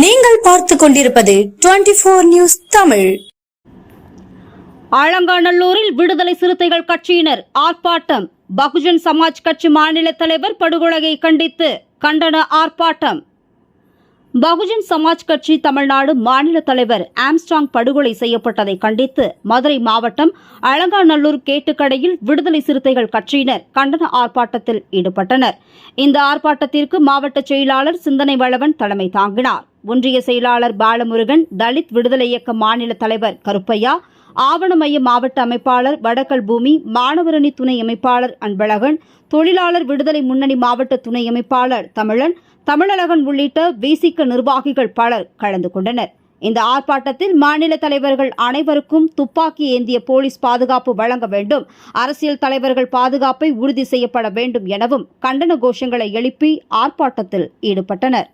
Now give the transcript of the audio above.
நீங்கள் பார்த்துக் கொண்டிருப்பது 24 நியூஸ் தமிழ். ஆலங்காநல்லூரில் விடுதலை சிறுத்தைகள் கட்சியினர் ஆர்ப்பாட்டம். பகுஜன் சமாஜ் கட்சி மாநில தலைவர் படுகொலையை கண்டித்து கண்டன ஆர்ப்பாட்டம். பகுஜன் சமாஜ் கட்சி தமிழ்நாடு மாநில தலைவர் ஆம்ஸ்ட்ராங் படுகொலை செய்யப்பட்டதை கண்டித்து மதுரை மாவட்டம் அலங்காநல்லூர் கேட்டுக்கடையில் விடுதலை சிறுத்தைகள் கட்சியினர் கண்டன ஆர்ப்பாட்டத்தில் ஈடுபட்டனர். இந்த ஆர்ப்பாட்டத்திற்கு மாவட்ட செயலாளர் சிந்தனை வளவன் தலைமை தாங்கினார். ஒன்றிய செயலாளர் பாலமுருகன், தலித் விடுதலை இயக்க மாநில தலைவர் கருப்பையா, ஆவண மைய மாவட்ட அமைப்பாளர் வடக்கல் பூமி, மாணவரணி துணை அமைப்பாளர் அன்பழகன், தொழிலாளர் விடுதலை முன்னணி மாவட்ட துணை அமைப்பாளர் தமிழன், தமிழழகன் உள்ளிட்ட விசிக நிர்வாகிகள் பலர் கலந்து கொண்டனர். இந்த ஆர்ப்பாட்டத்தில் மாநில தலைவர்கள் அனைவருக்கும் துப்பாக்கி ஏந்திய போலீஸ் பாதுகாப்பு வழங்க வேண்டும், அரசியல் தலைவர்கள் பாதுகாப்பை உறுதி செய்யப்பட வேண்டும் எனவும் கண்டன கோஷங்களை எழுப்பி ஆர்ப்பாட்டத்தில் ஈடுபட்டனர்.